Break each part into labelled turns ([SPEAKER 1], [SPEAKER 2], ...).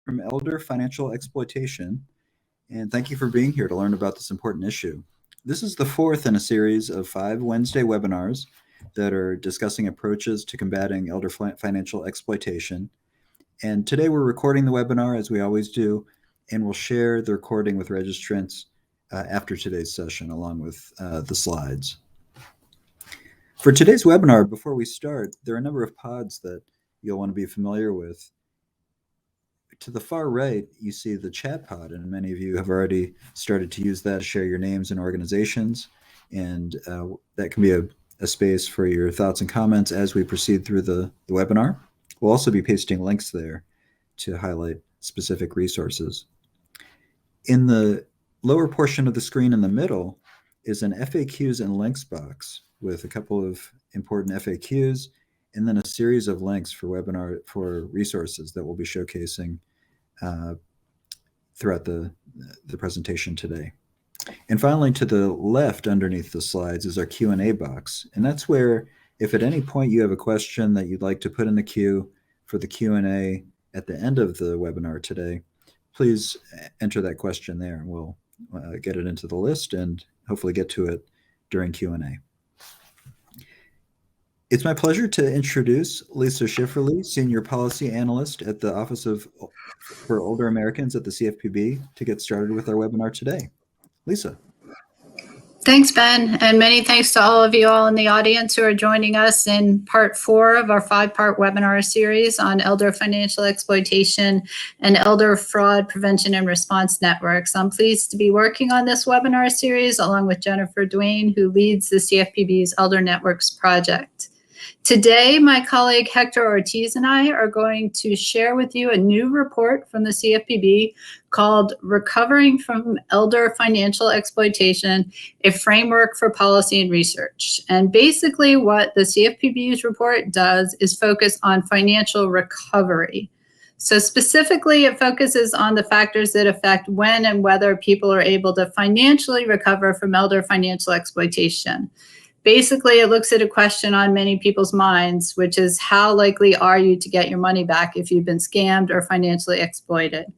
[SPEAKER 1] from Elder Financial Exploitation, and thank you for being here to learn about this important issue. This is the fourth in a series of 5 Wednesday webinars that are discussing approaches to combating elder financial exploitation. And today we're recording the webinar as we always do, and we'll share the recording with registrants after today's session along with the slides. For today's webinar, before we start, there are a number of pods that you'll want to be familiar with. To the far right, you see the chat pod, and many of you have already started to use that to share your names and organizations, and that can be a space for your thoughts and comments as we proceed through the webinar. We'll also be pasting links there to highlight specific resources. In the lower portion of the screen in the middle is an FAQs and links box with a couple of important FAQs and then a series of links for resources that we'll be showcasing throughout the presentation today. And finally, to the left underneath the slides is our Q&A box. And that's where, if at any point you have a question that you'd like to put in the queue for the Q&A at the end of the webinar today, please enter that question there, and we'll get it into the list and hopefully get to it during Q&A. It's my pleasure to introduce Lisa Schifferle, Senior Policy Analyst at the Office for Older Americans at the CFPB, to get started with our webinar today. Lisa.
[SPEAKER 2] Thanks, Ben, and many thanks to all of you all in the audience who are joining us in part 4 of our 5-part webinar series on elder financial exploitation and elder fraud prevention and response networks. I'm pleased to be working on this webinar series along with Jennifer Duane, who leads the CFPB's Elder Networks project. Today, my colleague Hector Ortiz and I are going to share with you a new report from the CFPB called Recovering from Elder Financial Exploitation, a Framework for Policy and Research. And basically what the CFPB's report does is focus on financial recovery. So specifically, it focuses on the factors that affect when and whether people are able to financially recover from elder financial exploitation. Basically, it looks at a question on many people's minds, which is how likely are you to get your money back if you've been scammed or financially exploited?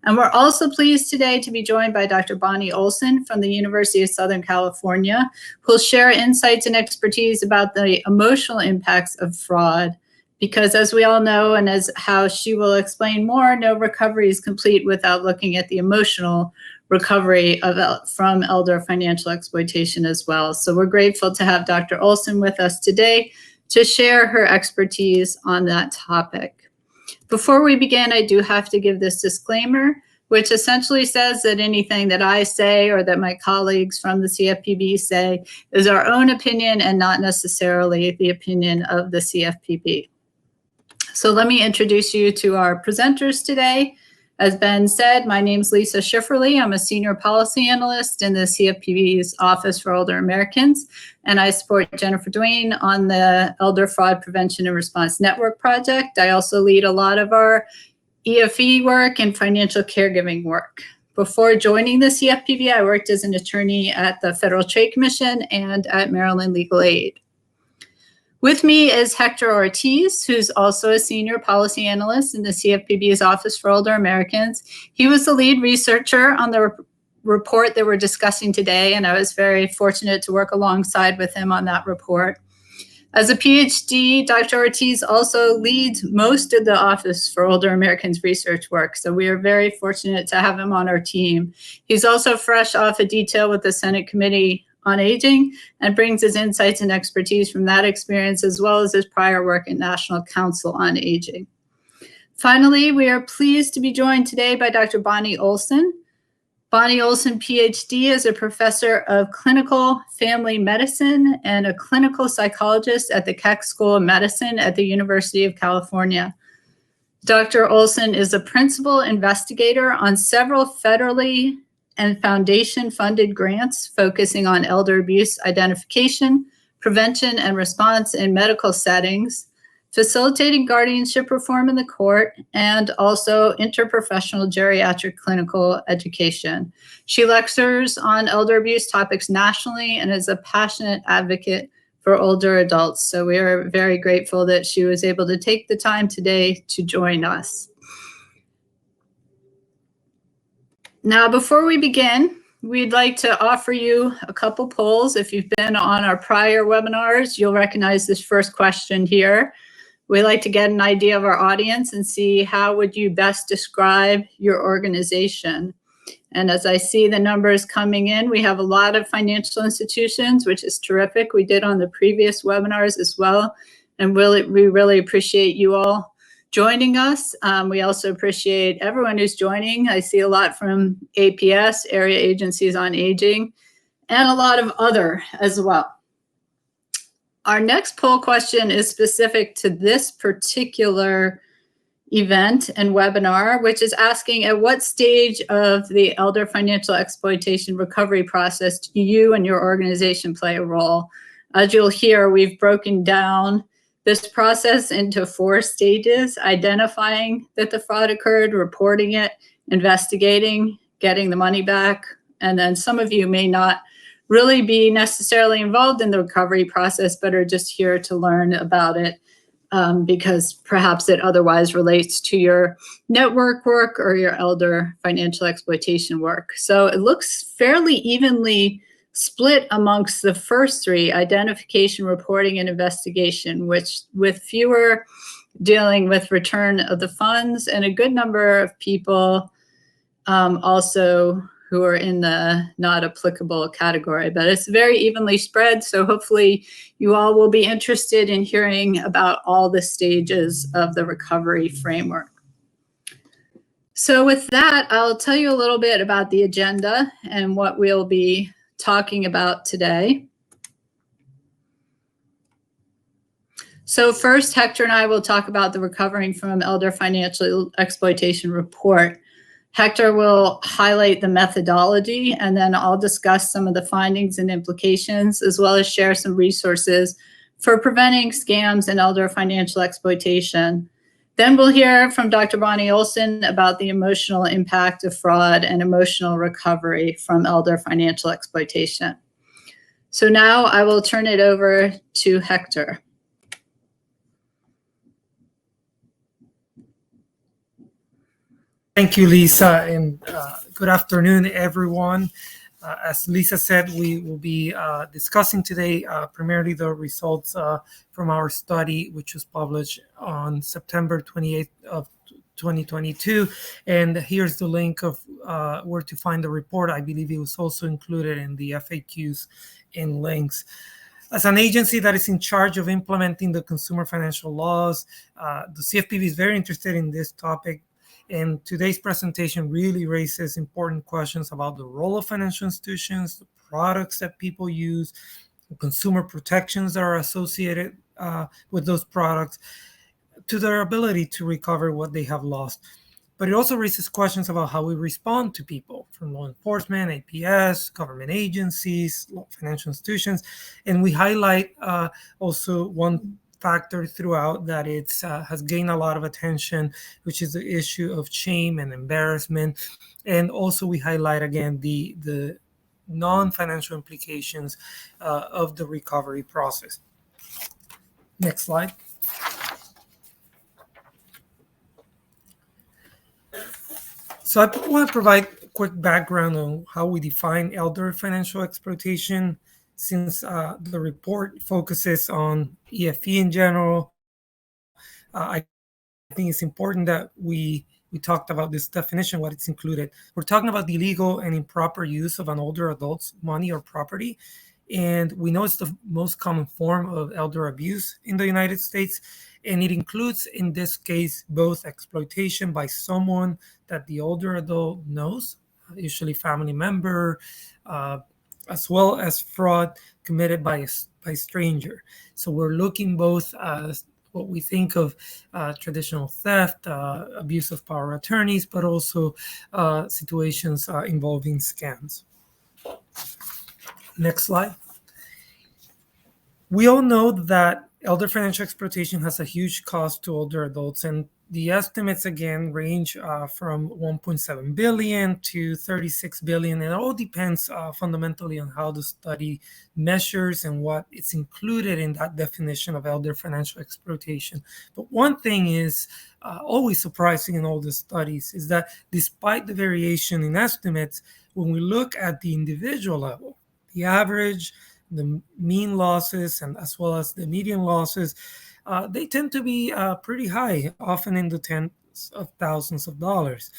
[SPEAKER 2] And we're also pleased today to be joined by Dr. Bonnie Olson from the University of Southern California, who'll share insights and expertise about the emotional impacts of fraud. Because as we all know, and as how she will explain more, no recovery is complete without looking at the emotional recovery from elder financial exploitation as well. So we're grateful to have Dr. Olson with us today to share her expertise on that topic. Before we begin, I do have to give this disclaimer, which essentially says that anything that I say or that my colleagues from the CFPB say is our own opinion and not necessarily the opinion of the CFPB. So let me introduce you to our presenters today. As Ben said, my name is Lisa Schifferle. I'm a Senior Policy Analyst in the CFPB's Office for Older Americans, and I support Jennifer Duane on the Elder Fraud Prevention and Response Network project. I also lead a lot of our EFE work and financial caregiving work. Before joining the CFPB, I worked as an attorney at the Federal Trade Commission and at Maryland Legal Aid. With me is Hector Ortiz, who's also a Senior Policy Analyst in the CFPB's Office for Older Americans. He was the lead researcher on the report that we're discussing today, and I was very fortunate to work alongside with him on that report. As a PhD, Dr. Ortiz also leads most of the Office for Older Americans research work, so we are very fortunate to have him on our team. He's also fresh off a detail with the Senate Committee on Aging and brings his insights and expertise from that experience as well as his prior work at National Council on Aging. Finally, we are pleased to be joined today by Dr. Bonnie Olson. Bonnie Olson, PhD, is a professor of clinical family medicine and a clinical psychologist at the Keck School of Medicine at the University of California. Dr. Olson is a principal investigator on several federally and foundation-funded grants focusing on elder abuse identification, prevention, and response in medical settings, facilitating guardianship reform in the court, and also interprofessional geriatric clinical education. She lectures on elder abuse topics nationally and is a passionate advocate for older adults. So we are very grateful that she was able to take the time today to join us. Now, before we begin, we'd like to offer you a couple polls. If you've been on our prior webinars, you'll recognize this first question here. We like to get an idea of our audience and see how would you best describe your organization. And as I see the numbers coming in, we have a lot of financial institutions, which is terrific. We did on the previous webinars as well. And we really appreciate you all joining us. We also appreciate everyone who's joining. I see a lot from APS, Area Agencies on Aging, and a lot of other as well. Our next poll question is specific to this particular event and webinar, which is asking, at what stage of the elder financial exploitation recovery process do you and your organization play a role? As you'll hear, we've broken down this process into 4 stages: identifying that the fraud occurred, reporting it, investigating, getting the money back, and then some of you may not really be necessarily involved in the recovery process, but are just here to learn about it because perhaps it otherwise relates to your network work or your elder financial exploitation work. So it looks fairly evenly split amongst the first 3, identification, reporting, and investigation, which with fewer dealing with return of the funds and a good number of people also who are in the not applicable category, but it's very evenly spread. So hopefully you all will be interested in hearing about all the stages of the recovery framework. So with that, I'll tell you a little bit about the agenda and what we'll be talking about today. So first, Hector and I will talk about the Recovering from Elder Financial Exploitation report. Hector will highlight the methodology, and then I'll discuss some of the findings and implications, as well as share some resources for preventing scams and elder financial exploitation. Then we'll hear from Dr. Bonnie Olson about the emotional impact of fraud and emotional recovery from elder financial exploitation. So now I will turn it over to Hector.
[SPEAKER 3] Thank you, Lisa, and good afternoon, everyone. As Lisa said, we will be discussing today primarily the results from our study, which was published on September 28th of 2022. And here's the link of where to find the report. I believe it was also included in the FAQs and links. As an agency that is in charge of implementing the consumer financial laws, the CFPB is very interested in this topic. And today's presentation really raises important questions about the role of financial institutions, the products that people use, the consumer protections that are associated with those products, to their ability to recover what they have lost. But it also raises questions about how we respond to people from law enforcement, APS, government agencies, financial institutions. And we highlight also one factor throughout that it's has gained a lot of attention, which is the issue of shame and embarrassment. And also we highlight again the non-financial implications of the recovery process. Next slide. So I want to provide a quick background on how we define elder financial exploitation. Since the report focuses on EFE in general, I think it's important that we talked about this definition, what it's included. We're talking about the illegal and improper use of an older adult's money or property. And we know it's the most common form of elder abuse in the United States. And it includes, in this case, both exploitation by someone that the older adult knows, usually family member, as well as fraud committed by a stranger. So we're looking both as what we think of traditional theft, abuse of power of attorneys, but also situations involving scams. Next slide. We all know that elder financial exploitation has a huge cost to older adults, and The estimates again range from 1.7 billion to 36 billion. It all depends fundamentally on how the study measures and what it's included in that definition of elder financial exploitation. But one thing is always surprising in all the studies is that despite the variation in estimates, when we look at the individual level, the average, the mean losses, and as well as the median losses, they tend to be pretty high, often in the tens of thousands of dollars.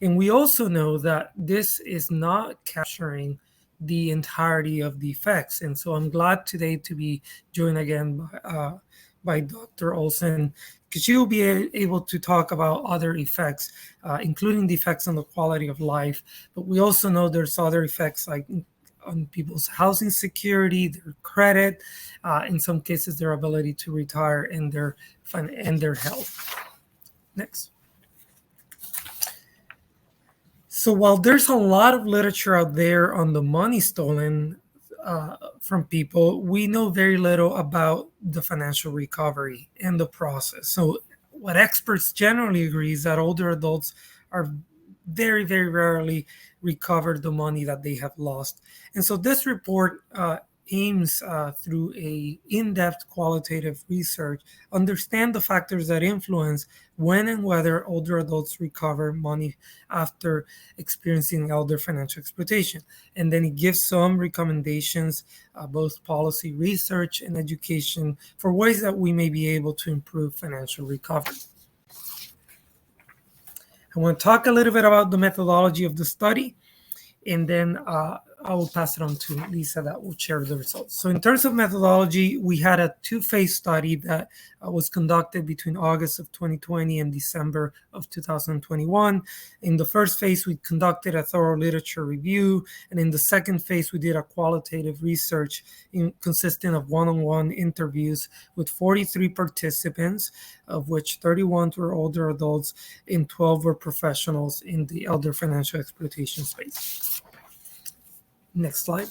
[SPEAKER 3] And we also know that this is not capturing the entirety of the effects. And so I'm glad today to be joined again by Dr. Olsen, because she will be able to talk about other effects, including the effects on the quality of life. But we also know there's other effects like on people's housing security, their credit, in some cases their ability to retire, and their health. Next. So while there's a lot of literature out there on the money stolen from people, we know very little about the financial recovery and the process. So what experts generally agree is that older adults are very, very rarely recover the money that they have lost. And so this report aims through a in-depth qualitative research, understand the factors that influence when and whether older adults recover money after experiencing elder financial exploitation. And then it gives some recommendations, both policy research and education, for ways that we may be able to improve financial recovery. I want to talk a little bit about the methodology of the study, and then I will pass it on to Lisa that will share the results. So in terms of methodology, we had a two-phase study that was conducted between August of 2020 and December of 2021. In the first phase, we conducted a thorough literature review. And in the second phase, we did a qualitative research consisting of one-on-one interviews with 43 participants, of which 31 were older adults and 12 were professionals in the elder financial exploitation space. Next slide.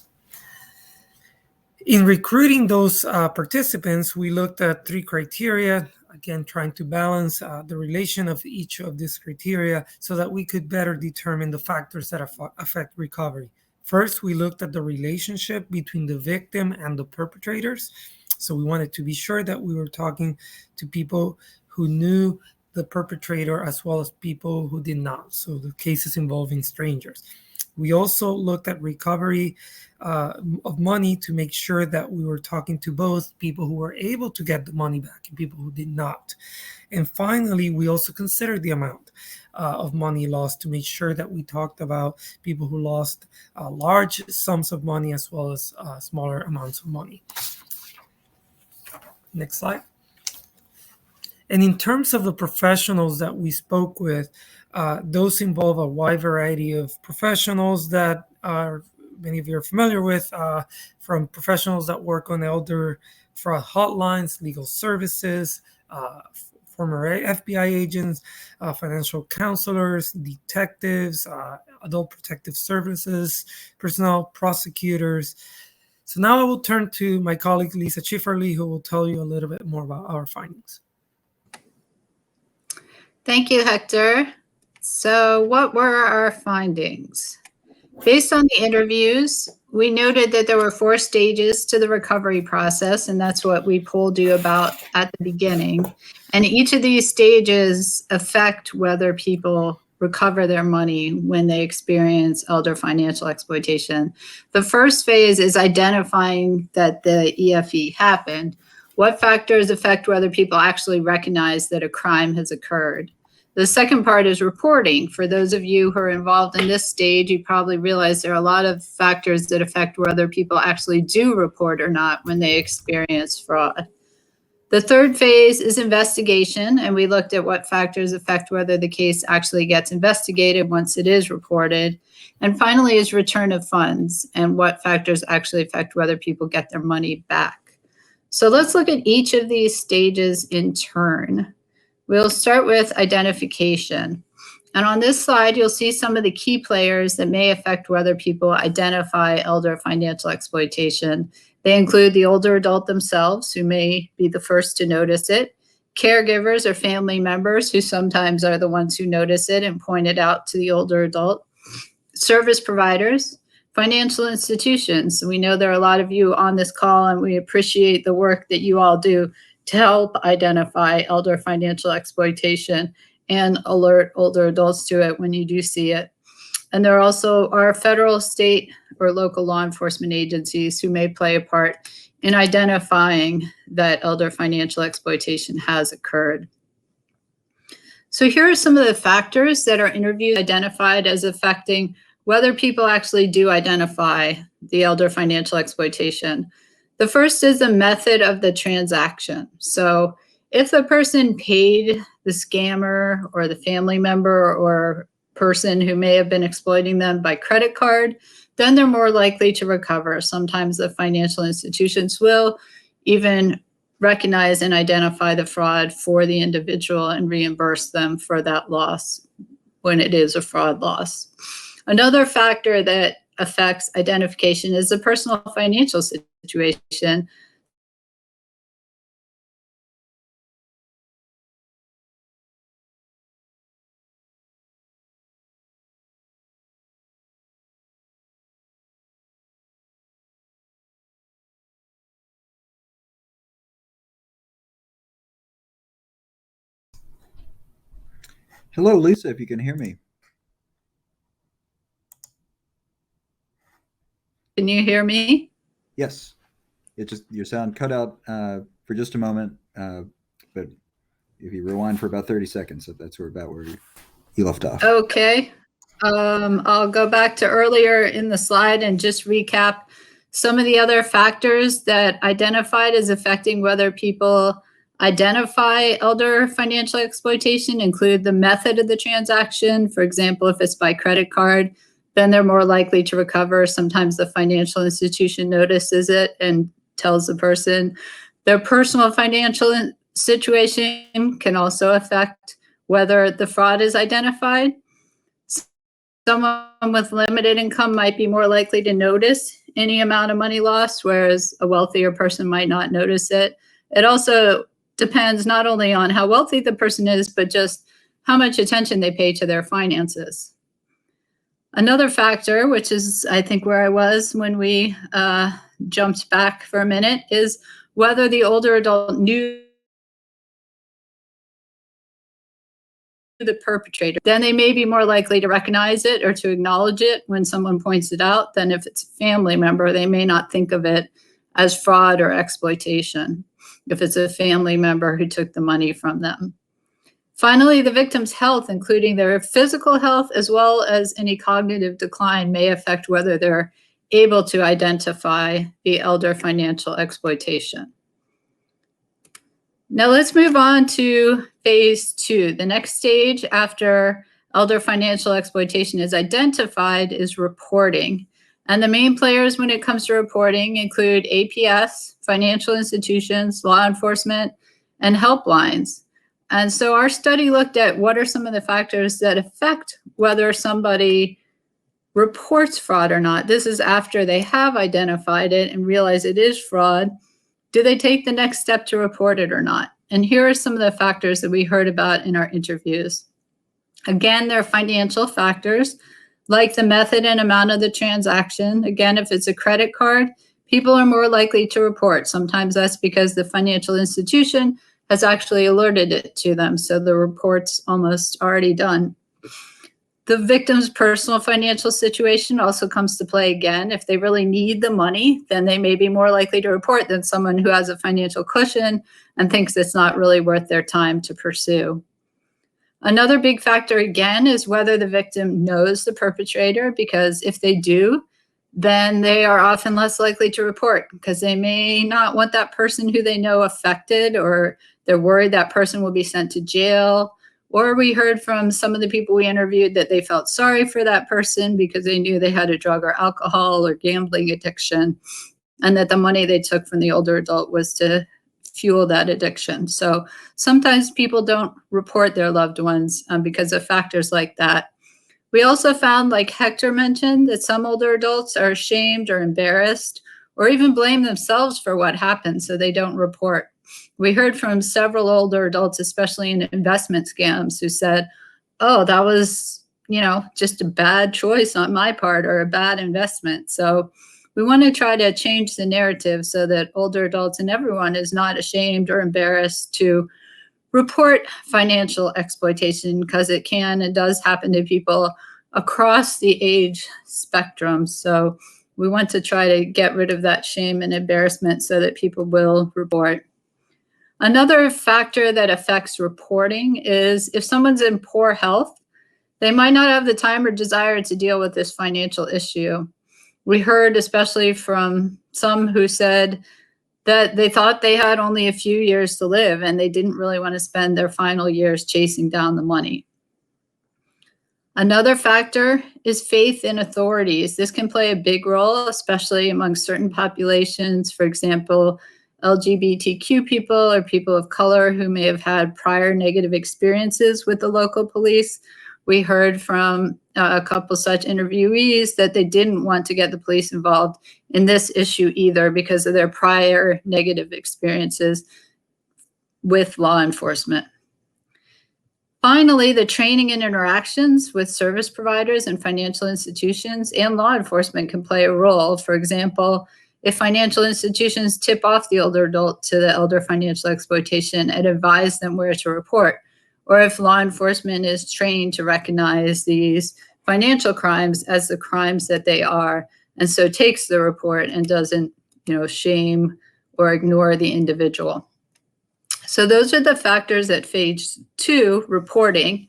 [SPEAKER 3] In recruiting those participants, we looked at 3 criteria, again, trying to balance the relation of each of these criteria so that we could better determine the factors that affect recovery. First, we looked at the relationship between the victim and the perpetrators. So we wanted to be sure that we were talking to people who knew the perpetrator as well as people who did not. So the cases involving strangers. We also looked at recovery of money to make sure that we were talking to both people who were able to get the money back and people who did not. And finally, we also considered the amount of money lost to make sure that we talked about people who lost large sums of money as well as smaller amounts of money. Next slide. And in terms of the professionals that we spoke with, those involve a wide variety of professionals that many of you are familiar with, from professionals that work on elder fraud hotlines, legal services, former FBI agents, financial counselors, detectives, adult protective services, personnel, prosecutors. So now I will turn to my colleague Lisa Schifferly, who will tell you a little bit more about our findings.
[SPEAKER 2] Thank you, Hector. So what were our findings? Based on the interviews, we noted that there were 4 stages to the recovery process, and that's what we told you about at the beginning. And each of these stages affect whether people recover their money when they experience elder financial exploitation. The first phase is identifying that the EFE happened. What factors affect whether people actually recognize that a crime has occurred? The second part is reporting. For those of you who are involved in this stage, you probably realize there are a lot of factors that affect whether people actually do report or not when they experience fraud. The third phase is investigation, and we looked at what factors affect whether the case actually gets investigated once it is reported. And finally is return of funds, and what factors actually affect whether people get their money back. So let's look at each of these stages in turn. We'll start with identification. And on this slide, you'll see some of the key players that may affect whether people identify elder financial exploitation. They include the older adult themselves, who may be the first to notice it, caregivers or family members who sometimes are the ones who notice it and point it out to the older adult, service providers, financial institutions. We know there are a lot of you on this call, and we appreciate the work that you all do to help identify elder financial exploitation and alert older adults to it when you do see it. And there also are federal, state, or local law enforcement agencies who may play a part in identifying that elder financial exploitation has occurred. So here are some of the factors that our interviews identified as affecting whether people actually do identify the elder financial exploitation. The first is the method of the transaction. So if the person paid the scammer or the family member or person who may have been exploiting them by credit card, then they're more likely to recover. Sometimes the financial institutions will even recognize and identify the fraud for the individual and reimburse them for that loss when it is a fraud loss. Another factor that affects identification is the personal financial situation.
[SPEAKER 1] Hello, Lisa, if you can hear me.
[SPEAKER 2] Can you hear me?
[SPEAKER 1] Yes. Your sound cut out for just a moment, but if you rewind for about 30 seconds, that's about where you left off.
[SPEAKER 2] Okay. I'll go back to earlier in the slide and just recap some of the other factors that identified as affecting whether people identify elder financial exploitation include the method of the transaction. For example, if it's by credit card, then they're more likely to recover. Sometimes the financial institution notices it and tells the person. Their personal financial situation can also affect whether the fraud is identified. Someone with limited income might be more likely to notice any amount of money lost, whereas a wealthier person might not notice it. It also depends not only on how wealthy the person is, but just how much attention they pay to their finances. Another factor, which is, I think, where I was when we jumped back for a minute, is whether the older adult knew the perpetrator. Then they may be more likely to recognize it or to acknowledge it when someone points it out than if it's a family member. They may not think of it as fraud or exploitation if it's a family member who took the money from them. Finally, the victim's health, including their physical health as well as any cognitive decline, may affect whether they're able to identify the elder financial exploitation. Now let's move on to phase 2. The next stage after elder financial exploitation is identified is reporting. And the main players when it comes to reporting include APS, financial institutions, law enforcement, and helplines. And so our study looked at what are some of the factors that affect whether somebody reports fraud or not. This is after they have identified it and realize it is fraud. Do they take the next step to report it or not? And here are some of the factors that we heard about in our interviews. Again, there are financial factors like the method and amount of the transaction. Again, if it's a credit card, people are more likely to report. Sometimes that's because the financial institution has actually alerted it to them, so the report's almost already done. The victim's personal financial situation also comes to play again. If they really need the money, then they may be more likely to report than someone who has a financial cushion and thinks it's not really worth their time to pursue. Another big factor, again, is whether the victim knows the perpetrator, because if they do, then they are often less likely to report because they may not want that person who they know affected, or they're worried that person will be sent to jail. Or we heard from some of the people we interviewed that they felt sorry for that person because they knew they had a drug or alcohol or gambling addiction, and that the money they took from the older adult was to fuel that addiction. So sometimes people don't report their loved ones because of factors like that. We also found, like Hector mentioned, that some older adults are ashamed or embarrassed or even blame themselves for what happened, so they don't report. We heard from several older adults, especially in investment scams, who said, oh, that was, just a bad choice on my part or a bad investment. So we want to try to change the narrative so that older adults and everyone is not ashamed or embarrassed to report financial exploitation, because it can and does happen to people across the age spectrum. So we want to try to get rid of that shame and embarrassment so that people will report. Another factor that affects reporting is if someone's in poor health, they might not have the time or desire to deal with this financial issue. We heard especially from some who said that they thought they had only a few years to live and they didn't really want to spend their final years chasing down the money. Another factor is faith in authorities. This can play a big role, especially among certain populations, for example, LGBTQ people or people of color who may have had prior negative experiences with the local police. We heard from a couple such interviewees that they didn't want to get the police involved in this issue either because of their prior negative experiences with law enforcement. Finally, the training and interactions with service providers and financial institutions and law enforcement can play a role. For example, if financial institutions tip off the older adult to the Elder Financial Exploitation and advise them where to report, or if law enforcement is trained to recognize these financial crimes as the crimes that they are, and so takes the report and doesn't, shame or ignore the individual. So those are the factors at phase 2, reporting.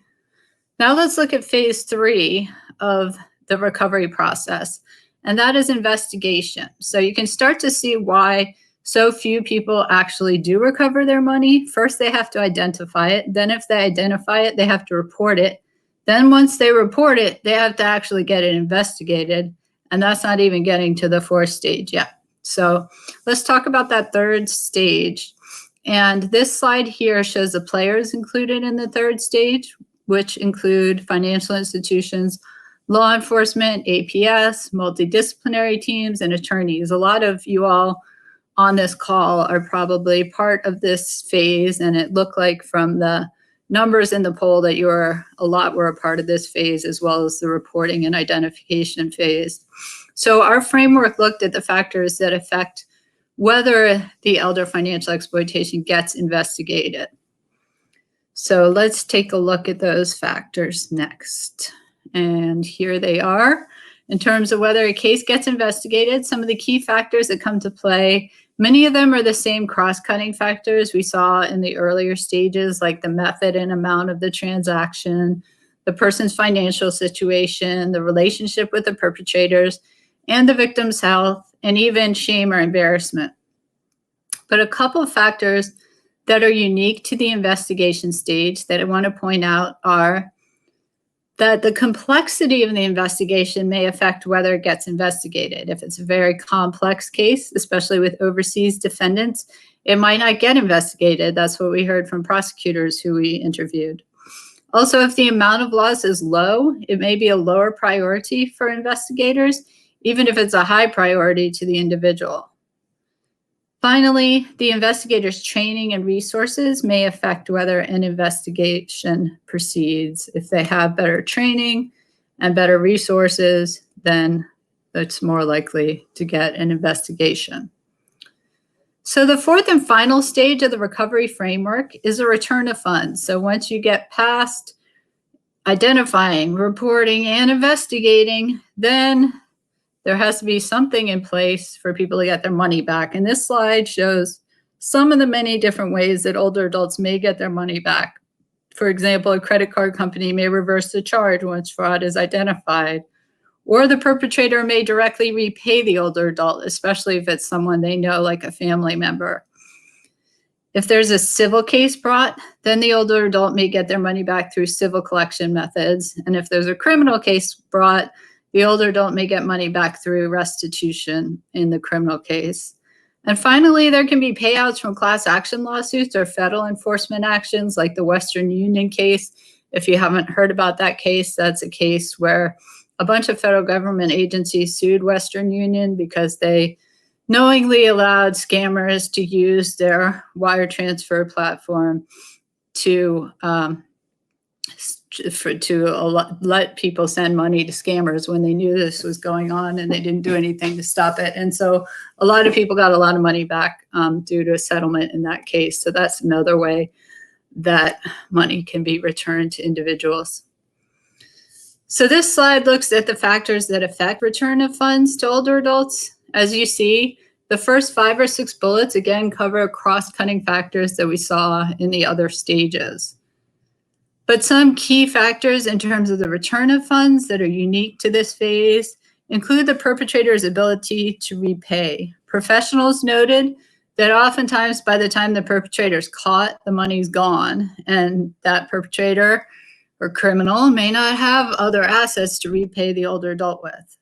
[SPEAKER 2] Now let's look at phase 3 of the recovery process, and that is investigation. So you can start to see why so few people actually do recover their money. First, they have to identify it. Then if they identify it, they have to report it. Then once they report it, they have to actually get it investigated. And that's not even getting to the 4th stage yet. So let's talk about that 3rd stage. And this slide here shows the players included in the 3rd stage, which include financial institutions, law enforcement, APS, multidisciplinary teams, and attorneys. A lot of you all on this call are probably part of this phase, and it looked like from the numbers in the poll that a lot were a part of this phase, as well as the reporting and identification phase. So our framework looked at the factors that affect whether the elder financial exploitation gets investigated. So let's take a look at those factors next. And here they are. In terms of whether a case gets investigated, some of the key factors that come to play, many of them are the same cross-cutting factors we saw in the earlier stages, like the method and amount of the transaction, the person's financial situation, the relationship with the perpetrators, and the victim's health, and even shame or embarrassment. But a couple of factors that are unique to the investigation stage that I want to point out are that the complexity of the investigation may affect whether it gets investigated. If it's a very complex case, especially with overseas defendants, it might not get investigated. That's what we heard from prosecutors who we interviewed. Also, if the amount of loss is low, it may be a lower priority for investigators, even if it's a high priority to the individual. Finally, the investigator's training and resources may affect whether an investigation proceeds. If they have better training and better resources, then it's more likely to get an investigation. So the 4th and final stage of the recovery framework is a return of funds. So once you get past identifying, reporting, and investigating, then there has to be something in place for people to get their money back. And this slide shows some of the many different ways that older adults may get their money back. For example, a credit card company may reverse the charge once fraud is identified, or the perpetrator may directly repay the older adult, especially if it's someone they know, like a family member. If there's a civil case brought, then the older adult may get their money back through civil collection methods. And if there's a criminal case brought, the older adult may get money back through restitution in the criminal case. And finally, there can be payouts from class action lawsuits or federal enforcement actions like the Western Union case. If you haven't heard about that case, that's a case where a bunch of federal government agencies sued Western Union because they knowingly allowed scammers to use their wire transfer platform to let people send money to scammers when they knew this was going on and they didn't do anything to stop it. And so a lot of people got a lot of money back due to a settlement in that case. So that's another way that money can be returned to individuals. So this slide looks at the factors that affect return of funds to older adults. As you see, the first 5 or 6 bullets again cover cross-cutting factors that we saw in the other stages. But some key factors in terms of the return of funds that are unique to this phase include the perpetrator's ability to repay. Professionals noted that oftentimes by the time the perpetrator is caught, the money's gone, and that perpetrator or criminal may not have other assets to repay the older adult with.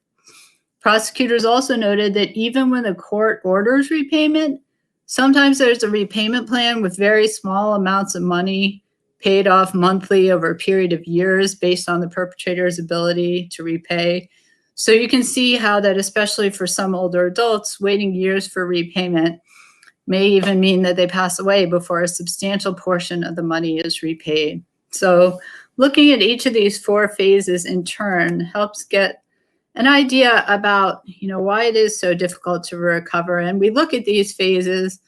[SPEAKER 2] Prosecutors also noted that even when the court orders repayment, sometimes there's a repayment plan with very small amounts of money paid off monthly over a period of years based on the perpetrator's ability to repay. So you can see how that, especially for some older adults, waiting years for repayment may even mean that they pass away before a substantial portion of the money is repaid. So looking at each of these 4 phases in turn helps get an idea about, why it is so difficult to recover. And we look at these phases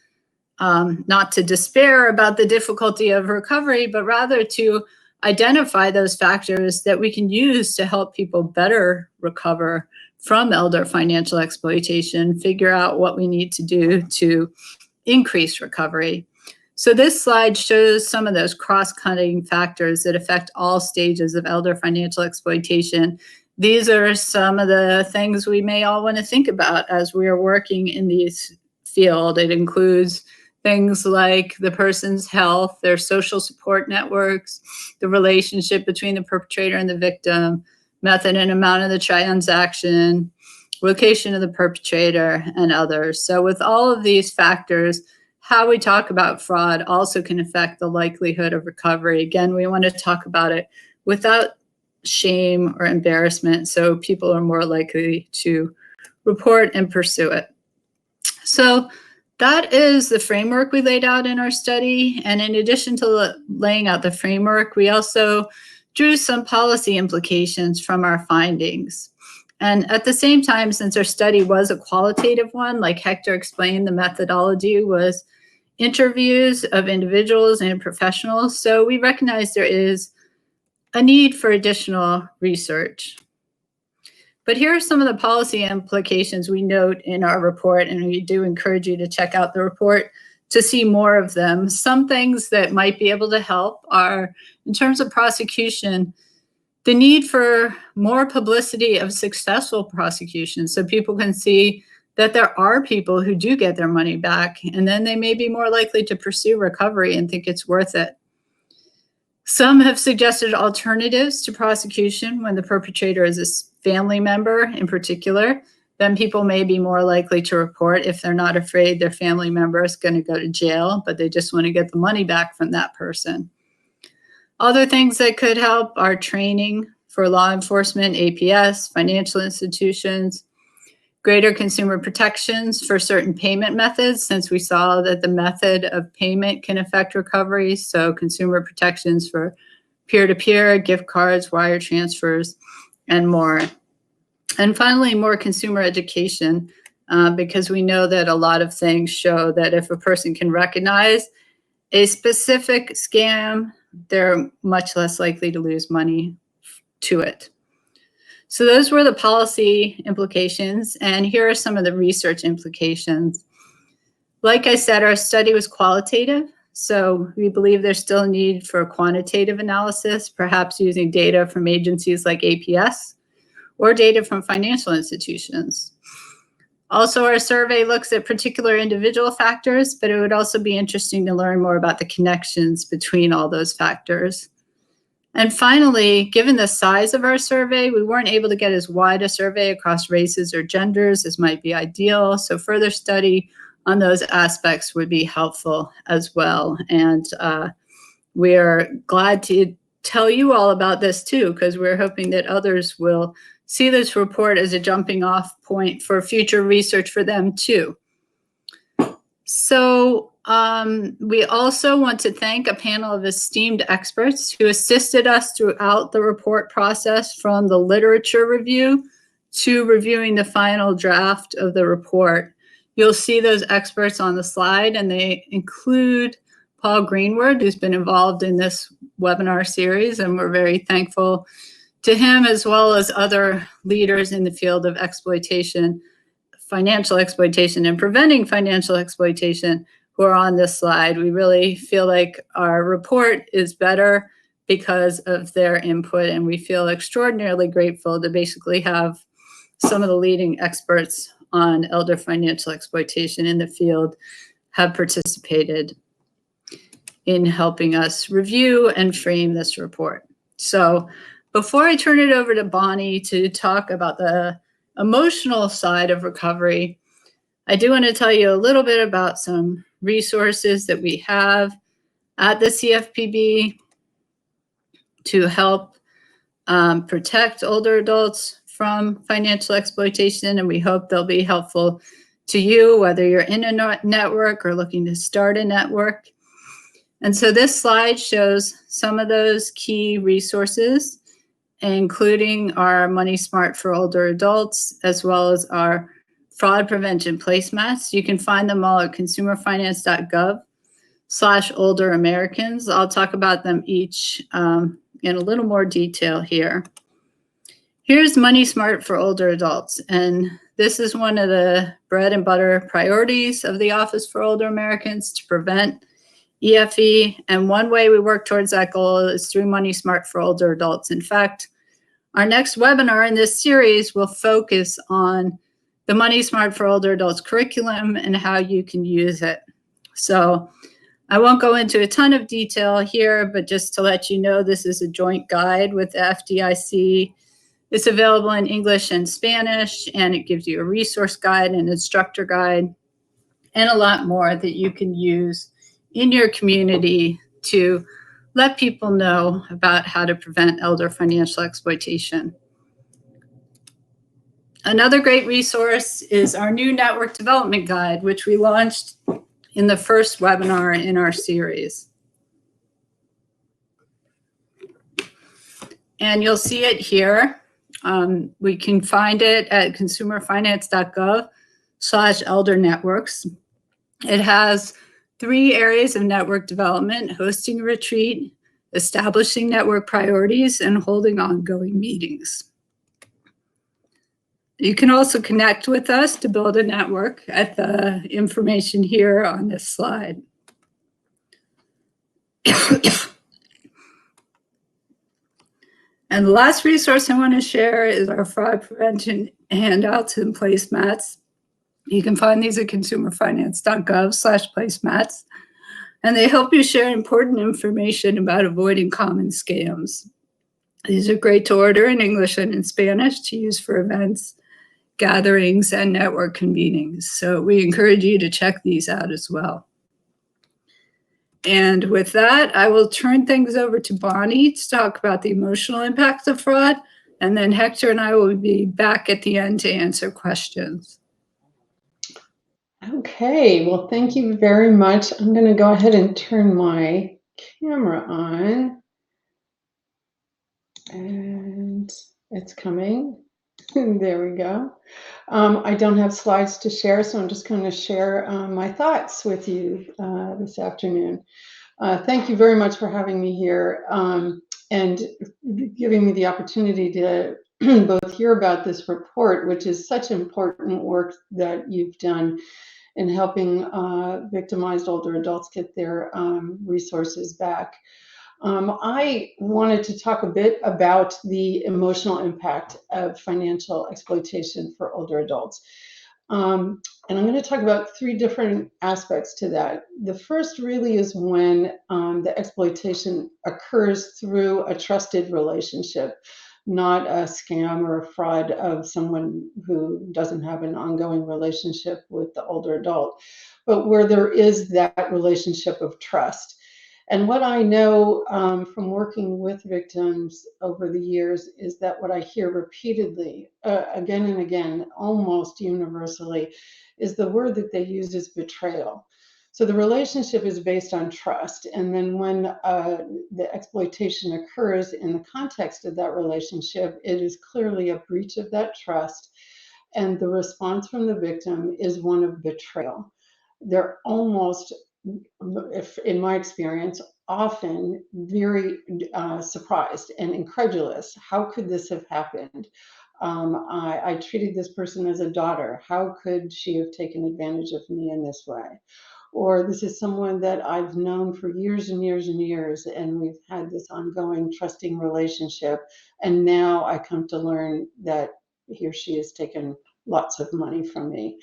[SPEAKER 2] not to despair about the difficulty of recovery, but rather to identify those factors that we can use to help people better recover from elder financial exploitation, figure out what we need to do to increase recovery. So this slide shows some of those cross-cutting factors that affect all stages of elder financial exploitation. These are some of the things we may all want to think about as we are working in this field. It includes things like the person's health, their social support networks, the relationship between the perpetrator and the victim, method and amount of the transaction, location of the perpetrator, and others. So with all of these factors, how we talk about fraud also can affect the likelihood of recovery. Again, we want to talk about it without shame or embarrassment, so people are more likely to report and pursue it. So that is the framework we laid out in our study. And in addition to laying out the framework, we also drew some policy implications from our findings. And at the same time, since our study was a qualitative one, like Hector explained, the methodology was interviews of individuals and professionals. So we recognize there is a need for additional research. But here are some of the policy implications we note in our report, and we do encourage you to check out the report to see more of them. Some things that might be able to help are, in terms of prosecution, the need for more publicity of successful prosecutions so people can see that there are people who do get their money back, and then they may be more likely to pursue recovery and think it's worth it. Some have suggested alternatives to prosecution when the perpetrator is a family member in particular. Then people may be more likely to report if they're not afraid their family member is going to go to jail, but they just want to get the money back from that person. Other things that could help are training for law enforcement, APS, financial institutions, greater consumer protections for certain payment methods, since we saw that the method of payment can affect recovery. So consumer protections for peer-to-peer, gift cards, wire transfers, and more. And finally, more consumer education, because we know that a lot of things show that if a person can recognize a specific scam, they're much less likely to lose money to it. So those were the policy implications, and here are some of the research implications. Like I said, our study was qualitative, so we believe there's still a need for quantitative analysis, perhaps using data from agencies like APS or data from financial institutions. Also, our survey looks at particular individual factors, but it would also be interesting to learn more about the connections between all those factors. And finally, given the size of our survey, we weren't able to get as wide a survey across races or genders as might be ideal. So further study on those aspects would be helpful as well. And we are glad to tell you all about this too, because we're hoping that others will see this report as a jumping off point for future research for them too. So we also want to thank a panel of esteemed experts who assisted us throughout the report process, from the literature review to reviewing the final draft of the report. You'll see those experts on the slide, and they include Paul Greenwood, who's been involved in this webinar series, and we're very thankful to him, as well as other leaders in the field of exploitation, financial exploitation, and preventing financial exploitation, who are on this slide. We really feel like our report is better because of their input, and we feel extraordinarily grateful to basically have some of the leading experts on elder financial exploitation in the field have participated in helping us review and frame this report. So before I turn it over to Bonnie to talk about the emotional side of recovery, I do want to tell you a little bit about some resources that we have at the CFPB to help protect older adults from financial exploitation, and we hope they'll be helpful to you, whether you're in a network or looking to start a network. And so this slide shows some of those key resources, including our Money Smart for Older Adults, as well as our fraud prevention placemats. You can find them all at consumerfinance.gov/older Americans. I'll talk about them each in a little more detail here. Here's Money Smart for Older Adults, and this is one of the bread and butter priorities of the Office for Older Americans to prevent EFE, and one way we work towards that goal is through Money Smart for Older Adults. In fact, our next webinar in this series will focus on the Money Smart for Older Adults curriculum and how you can use it. So I won't go into a ton of detail here, but just to let you know, this is a joint guide with the FDIC. It's available in English and Spanish, and it gives you a resource guide, an instructor guide, and a lot more that you can use in your community to let people know about how to prevent elder financial exploitation. Another great resource is our new network development guide, which we launched in the first webinar in our series. And you'll see it here. We can find it at consumerfinance.gov/elder networks. It has 3 areas of network development: hosting a retreat, establishing network priorities, and holding ongoing meetings. You can also connect with us to build a network at the information here on this slide. And the last resource I want to share is our fraud prevention handouts and placemats. You can find these at consumerfinance.gov/placemats, and they help you share important information about avoiding common scams. These are great to order in English and in Spanish to use for events, gatherings, and network convenings. So we encourage you to check these out as well. And with that, I will turn things over to Bonnie to talk about the emotional impacts of fraud, and then Hector and I will be back at the end to answer questions.
[SPEAKER 4] Okay, well, thank you very much. I'm going to go ahead and turn my camera on, and it's coming. There we go. I don't have slides to share, so I'm just going to share my thoughts with you this afternoon. Thank you very much for having me here and giving me the opportunity to both hear about this report, which is such important work that you've done in helping victimized older adults get their resources back. I wanted to talk a bit about the emotional impact of financial exploitation for older adults. And I'm going to talk about 3 different aspects to that. The first really is when the exploitation occurs through a trusted relationship, not a scam or a fraud of someone who doesn't have an ongoing relationship with the older adult, but where there is that relationship of trust. And what I know from working with victims over the years is that what I hear repeatedly, again and again, almost universally, is the word that they use is betrayal. So the relationship is based on trust. And then when the exploitation occurs in the context of that relationship, it is clearly a breach of that trust. And the response from the victim is one of betrayal. They're almost, if in my experience, often very surprised and incredulous. How could this have happened? I treated this person as a daughter. How could she have taken advantage of me in this way? Or this is someone that I've known for years and years and years, and we've had this ongoing trusting relationship. And now I come to learn that he or she has taken lots of money from me.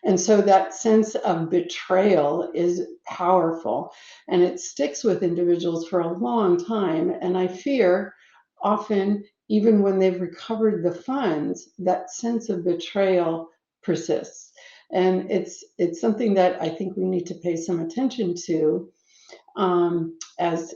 [SPEAKER 4] And so that sense of betrayal is powerful, and it sticks with individuals for a long time. And I fear often, even when they've recovered the funds, that sense of betrayal persists. And it's something that I think we need to pay some attention to as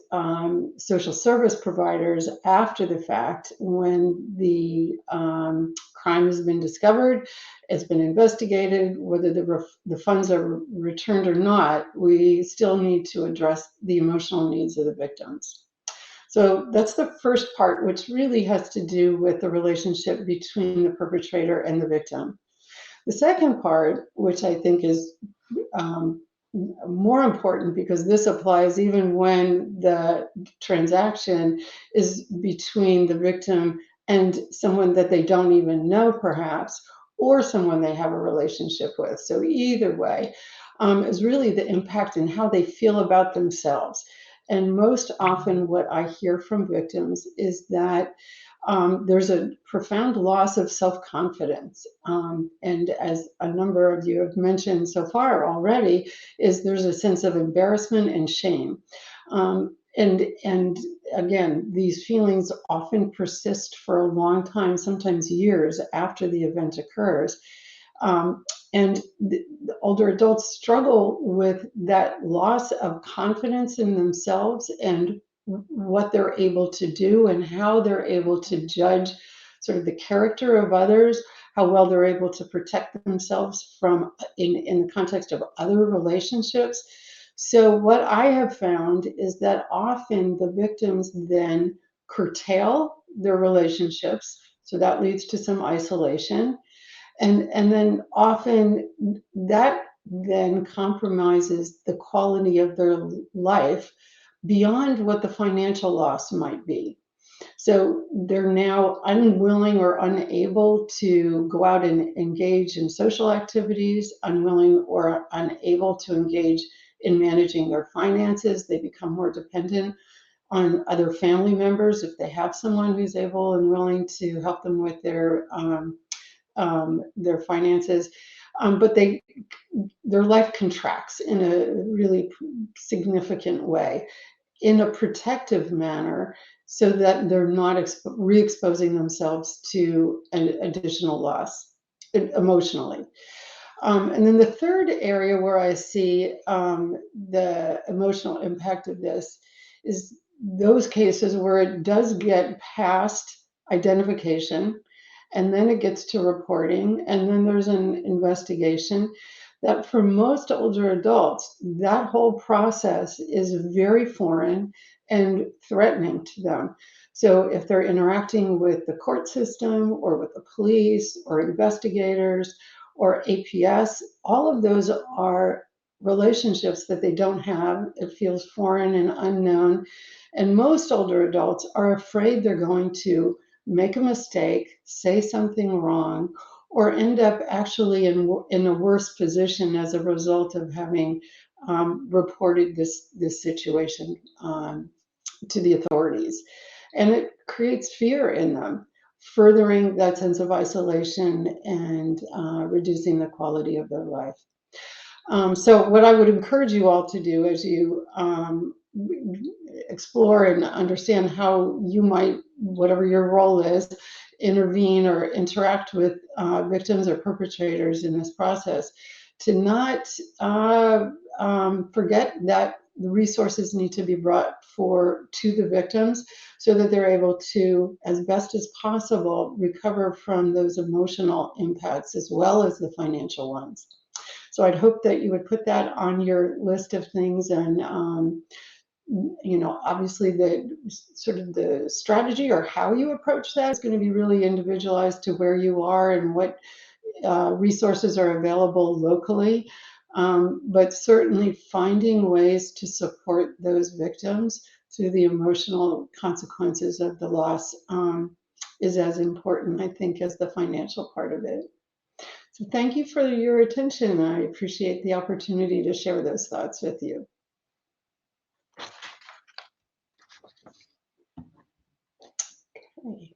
[SPEAKER 4] social service providers after the fact, when the crime has been discovered, it's been investigated, whether the funds are returned or not, we still need to address the emotional needs of the victims. So that's the first part, which really has to do with the relationship between the perpetrator and the victim. The second part, which I think is more important, because this applies even when the transaction is between the victim and someone that they don't even know, perhaps, or someone they have a relationship with. So either way, is really the impact in how they feel about themselves. And most often what I hear from victims is that there's a profound loss of self-confidence. And as a number of you have mentioned so far already, is there's a sense of embarrassment and shame. And again, these feelings often persist for a long time, sometimes years after the event occurs. And the older adults struggle with that loss of confidence in themselves and what they're able to do and how they're able to judge sort of the character of others, how well they're able to protect themselves from in the context of other relationships. So what I have found is that often the victims then curtail their relationships. So that leads to some isolation. And then often that then compromises the quality of their life beyond what the financial loss might be. So they're now unwilling or unable to go out and engage in social activities, unwilling or unable to engage in managing their finances. They become more dependent on other family members if they have someone who's able and willing to help them with their finances, but their life contracts in a really significant way, in a protective manner, so that they're not re-exposing themselves to an additional loss emotionally. And then the third area where I see the emotional impact of this is those cases where it does get past identification, and then it gets to reporting, and then there's an investigation. That for most older adults, that whole process is very foreign and threatening to them. So if they're interacting with the court system or with the police or investigators or APS, all of those are relationships that they don't have. It feels foreign and unknown. And most older adults are afraid they're going to make a mistake, say something wrong, or end up actually in a worse position as a result of having reported this situation to the authorities. And it creates fear in them, furthering that sense of isolation and reducing the quality of their life. So what I would encourage you all to do as you explore and understand how you might, whatever your role is, intervene or interact with victims or perpetrators in this process, to not forget that the resources need to be brought to the victims so that they're able to, as best as possible, recover from those emotional impacts as well as the financial ones. So I'd hope that you would put that on your list of things, and obviously the sort of the strategy or how you approach that is going to be really individualized to where you are and what resources are available locally. But certainly finding ways to support those victims through the emotional consequences of the loss is as important, I think, as the financial part of it. So thank you for your attention. I appreciate the opportunity to share those thoughts with you. Okay.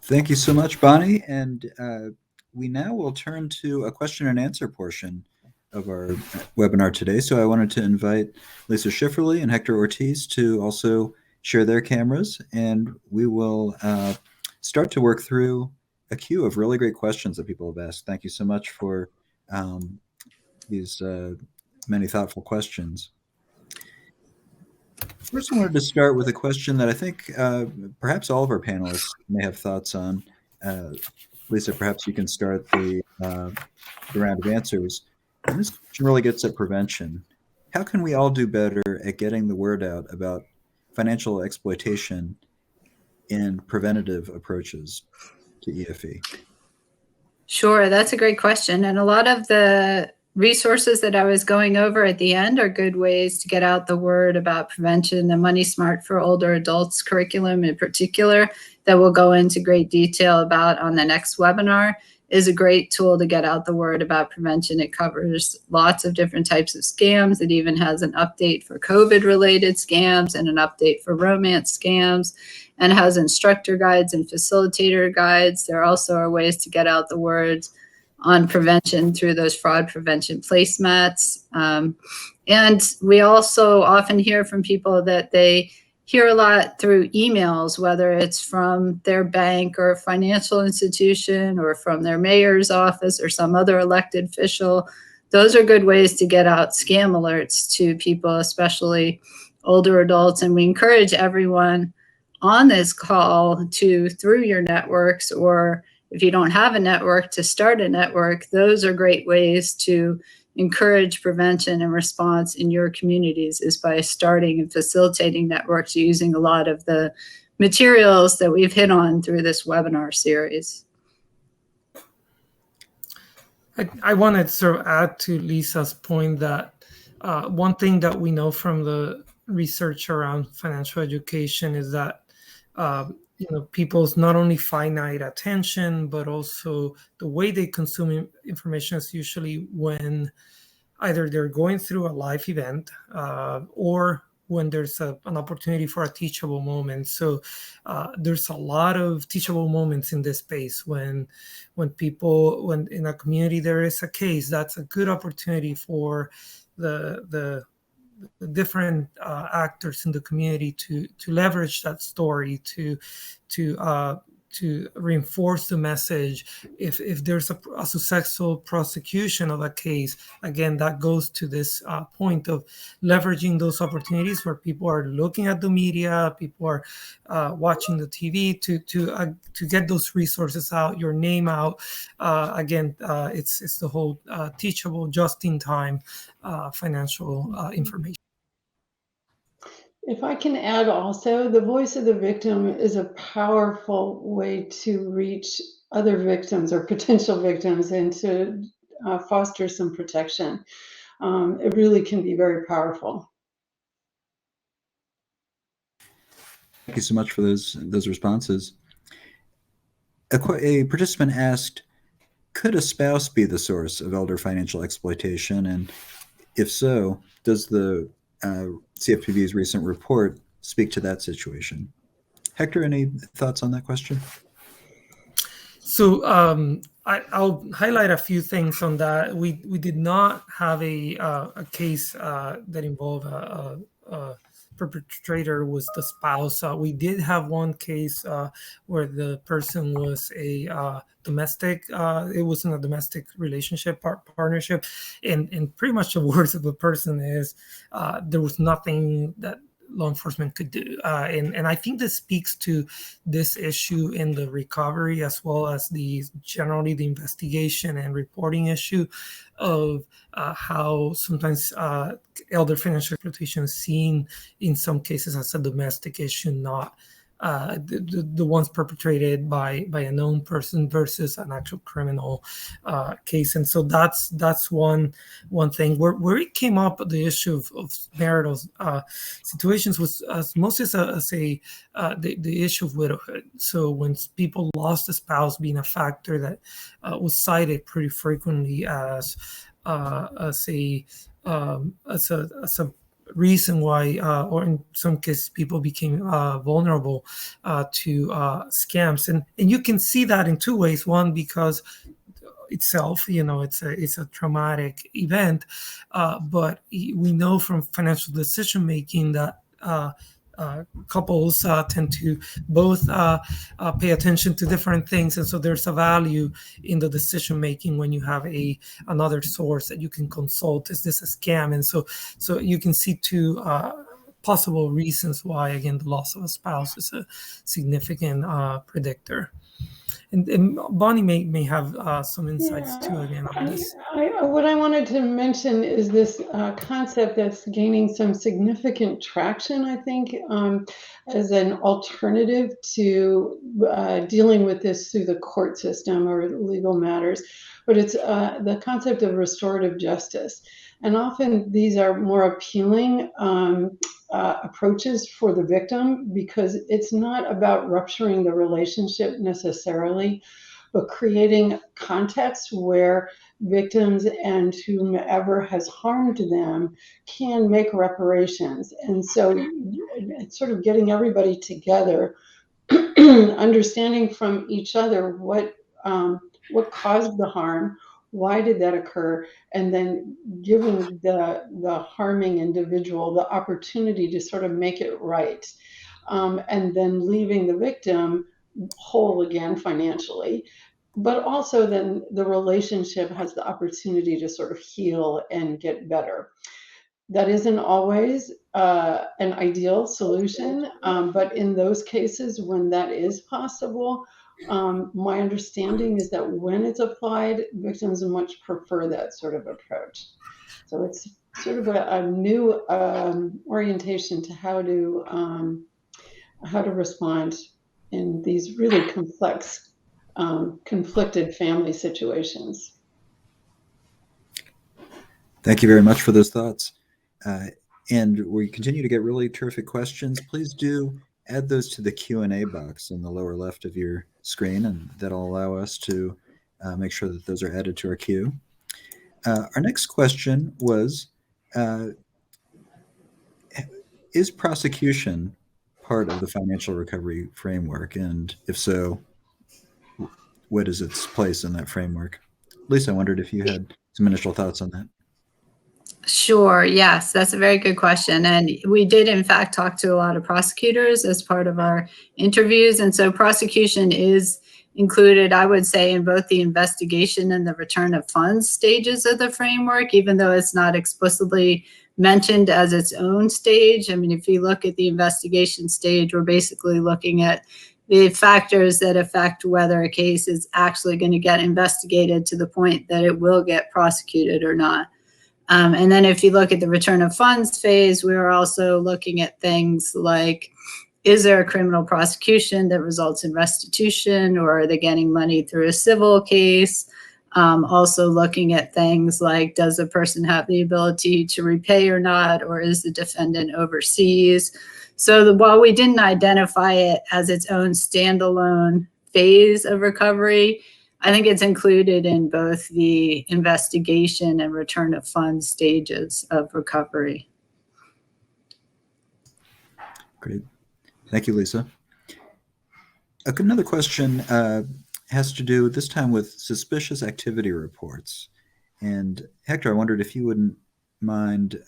[SPEAKER 1] Thank you so much, Bonnie. And we now will turn to a question and answer portion of our webinar today. So I wanted to invite Lisa Schifferly and Hector Ortiz to also share their cameras, and we will start to work through a queue of really great questions that people have asked. Thank you so much for these many thoughtful questions. First, I wanted to start with a question that I think perhaps all of our panelists may have thoughts on. Lisa, perhaps you can start the round of answers. And this question really gets at prevention. How can we all do better at getting the word out about financial exploitation and preventative approaches to EFE?
[SPEAKER 2] Sure, that's a great question. And a lot of the resources that I was going over at the end are good ways to get out the word about prevention. The Money Smart for Older Adults curriculum in particular, that we'll go into great detail about on the next webinar, is a great tool to get out the word about prevention. It covers lots of different types of scams. It even has an update for COVID-related scams and an update for romance scams, and has instructor guides and facilitator guides. There also are ways to get out the words on prevention through those fraud prevention placemats. And we also often hear from people that they hear a lot through emails, whether it's from their bank or financial institution or from their mayor's office or some other elected official. Those are good ways to get out scam alerts to people, especially older adults. And we encourage everyone on this call to, through your networks, or if you don't have a network, to start a network. Those are great ways to encourage prevention and response in your communities, is by starting and facilitating networks using a lot of the materials that we've hit on through this webinar series.
[SPEAKER 3] I wanted to sort of add to Lisa's point that one thing that we know from the research around financial education is that people's not only finite attention, but also the way they consume information is usually when either they're going through a live event or when there's an opportunity for a teachable moment. So there's a lot of teachable moments in this space when in a community there is a case. That's a good opportunity for the different actors in the community to leverage that story to reinforce the message. If there's a successful prosecution of a case, again, that goes to this point of leveraging those opportunities where people are looking at the media, people are watching the TV, to get those resources out, your name out. Again, it's the whole teachable, just-in-time financial information.
[SPEAKER 4] If I can add also, the voice of the victim is a powerful way to reach other victims or potential victims and to foster some protection. It really can be very powerful.
[SPEAKER 1] Thank you so much for those responses. A participant asked, could a spouse be the source of elder financial exploitation? And if so, does the CFPB's recent report speak to that situation? Hector, any thoughts on that question?
[SPEAKER 3] So I'll highlight a few things on that. We did not have a case that involved a perpetrator was the spouse. We did have one case where the person was a domestic. It wasn't a domestic relationship partnership, and pretty much the words of the person is there was nothing that law enforcement could do. And I think this speaks to this issue in the recovery, as well as generally the investigation and reporting issue of how sometimes elder financial exploitation is seen in some cases as a domestic issue, not the ones perpetrated by a known person versus an actual criminal case. And so that's one thing where it came up. The issue of marital situations was mostly as the issue of widowhood. So when people lost a spouse, being a factor that was cited pretty frequently as a reason why, or in some cases, people became vulnerable to scams, and you can see that in two ways. One, because itself, it's a traumatic event, but we know from financial decision making that couples tend to both pay attention to different things, and so there's a value in the decision making when you have another source that you can consult. Is this a scam? And so you can see two possible reasons why, again, the loss of a spouse is a significant predictor. And Bonnie may have some insights too, again, on this.
[SPEAKER 4] What I wanted to mention is this concept that's gaining some significant traction, I think, as an alternative to dealing with this through the court system or legal matters. But it's the concept of restorative justice. And often these are more appealing approaches for the victim, because it's not about rupturing the relationship necessarily, but creating context where victims and whomever has harmed them can make reparations. And so it's sort of getting everybody together, understanding from each other what caused the harm, why did that occur, and then giving the harming individual the opportunity to sort of make it right, and then leaving the victim whole again financially. But also then the relationship has the opportunity to sort of heal and get better. That isn't always an ideal solution, but in those cases when that is possible, my understanding is that when it's applied, victims much prefer that sort of approach. So it's sort of a new orientation to how to respond in these really complex, conflicted family situations.
[SPEAKER 1] Thank you very much for those thoughts. And we continue to get really terrific questions. Please do add those to the Q&A box in the lower left of your screen, and that'll allow us to make sure that those are added to our queue. Our next question was, is prosecution part of the financial recovery framework? And if so, what is its place in that framework? Lisa, I wondered if you had some initial thoughts on that.
[SPEAKER 2] Sure. Yes, that's a very good question. And we did, in fact, talk to a lot of prosecutors as part of our interviews. And so prosecution is included, I would say, in both the investigation and the return of funds stages of the framework, even though it's not explicitly mentioned as its own stage. I mean, if you look at the investigation stage, we're basically looking at the factors that affect whether a case is actually going to get investigated to the point that it will get prosecuted or not. And then if you look at the return of funds phase, we are also looking at things like, is there a criminal prosecution that results in restitution, or are they getting money through a civil case? Also looking at things like, does the person have the ability to repay or not, or is the defendant overseas? So while we didn't identify it as its own standalone phase of recovery, I think it's included in both the investigation and return of funds stages of recovery.
[SPEAKER 1] Great. Thank you, Lisa. Another question has to do this time with suspicious activity reports. And Hector, I wondered if you wouldn't mind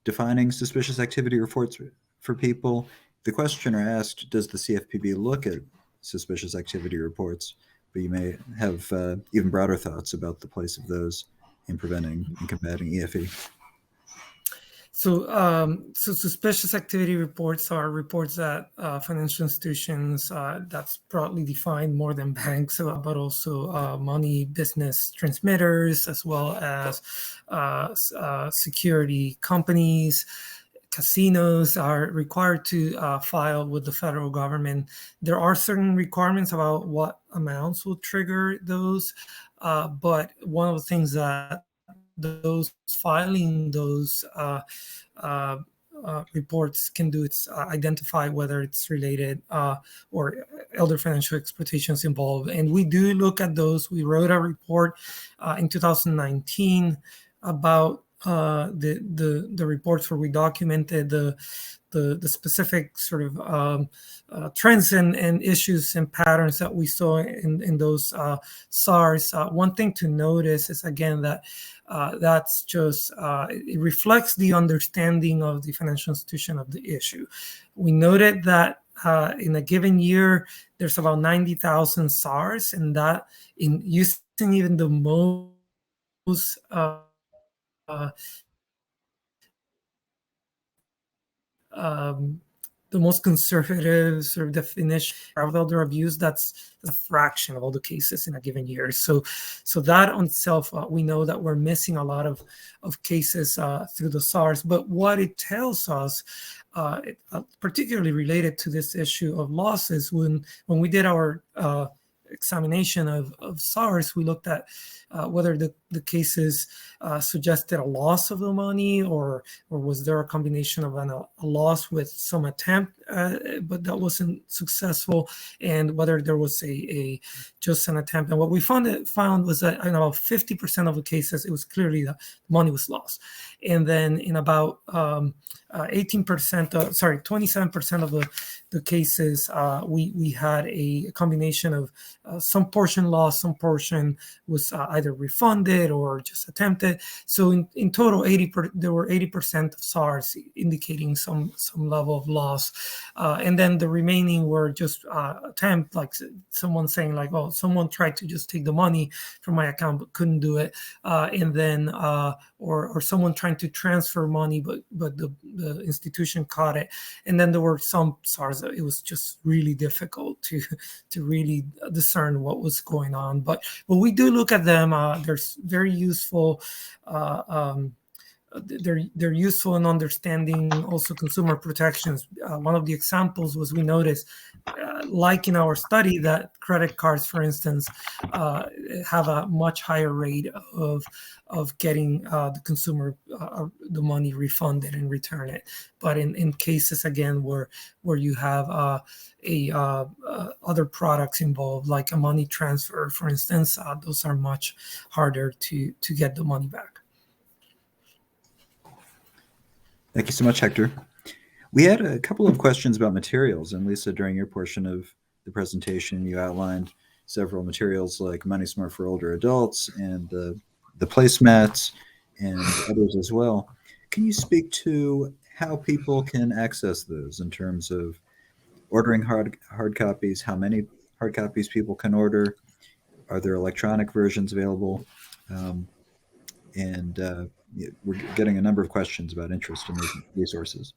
[SPEAKER 1] defining suspicious activity reports for people. The questioner asked, does the CFPB look at suspicious activity reports? But you may have even broader thoughts about the place of those in preventing and combating EFE.
[SPEAKER 3] So suspicious activity reports are reports that financial institutions, that's broadly defined more than banks, but also money business transmitters, as well as security companies, casinos are required to file with the federal government. There are certain requirements about what amounts will trigger those, but one of the things that those filing those reports can do is identify whether it's related or elder financial exploitations involved. And we do look at those. We wrote a report in 2019 about the reports where we documented the specific sort of trends and issues and patterns that we saw in those SARs. One thing to notice is, again, that that's just, it reflects the understanding of the financial institution of the issue. We noted that in a given year, there's about 90,000 SARs, and that in using even the most the most conservative sort of definition of elder abuse, that's a fraction of all the cases in a given year. So that on itself, we know that we're missing a lot of cases through the SARs. But what it tells us, particularly related to this issue of losses, when we did our examination of SARs, we looked at whether the cases suggested a loss of the money, or was there a combination of a loss with some attempt, but that wasn't successful, and whether there was a just an attempt. And what we found was that in about 50% of the cases, it was clearly the money was lost. And then in about 27% of the cases, we had a combination of some portion lost, some portion was either refunded or just attempted. So in total, there were 80% of SARs indicating some level of loss, and then the remaining were just attempt, like someone saying like, oh, someone tried to just take the money from my account but couldn't do it, and then or someone trying to transfer money but the institution caught it. And then there were some SARs that it was just really difficult to really discern what was going on. But we do look at them. They're very useful. They're useful in understanding also consumer protections. One of the examples was, we noticed, like in our study, that credit cards, for instance, have a much higher rate of getting the consumer the money refunded and return it. But in cases, again, where you have other products involved, like a money transfer, for instance, those are much harder to get the money back.
[SPEAKER 1] Thank you so much, Hector. We had a couple of questions about materials, and Lisa, during your portion of the presentation, you outlined several materials like Money Smart for older adults and the placemats and others as well. Can you speak to how people can access those in terms of ordering hard copies, how many hard copies people can order? Are there electronic versions available? We're getting a number of questions about interest in these resources.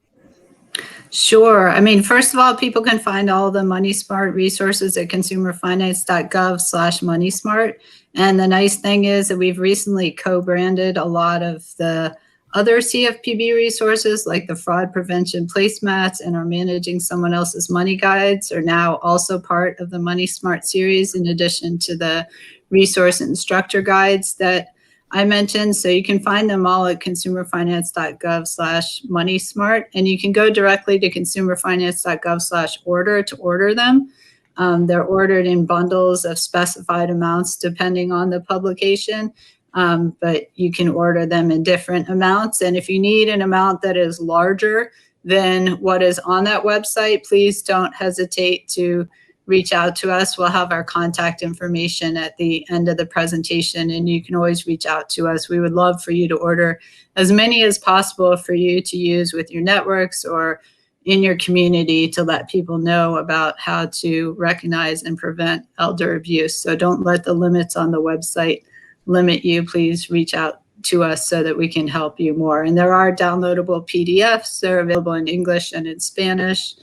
[SPEAKER 2] Sure. I mean, first of all, people can find all the Money Smart resources at consumerfinance.gov/MoneySmart. And the nice thing is that we've recently co-branded a lot of the other CFPB resources, like the fraud prevention placemats and our managing someone else's money guides, are now also part of the Money Smart series, in addition to the resource instructor guides that I mentioned. So you can find them all at consumerfinance.gov/MoneySmart, and you can go directly to consumerfinance.gov/order to order them. They're ordered in bundles of specified amounts depending on the publication, but you can order them in different amounts. And if you need an amount that is larger than what is on that website, please don't hesitate to reach out to us. We'll have our contact information at the end of the presentation, and you can always reach out to us. We would love for you to order as many as possible for you to use with your networks or in your community to let people know about how to recognize and prevent elder abuse. So don't let the limits on the website limit you. Please reach out to us so that we can help you more. And there are downloadable PDFs. They're available in English and in Spanish.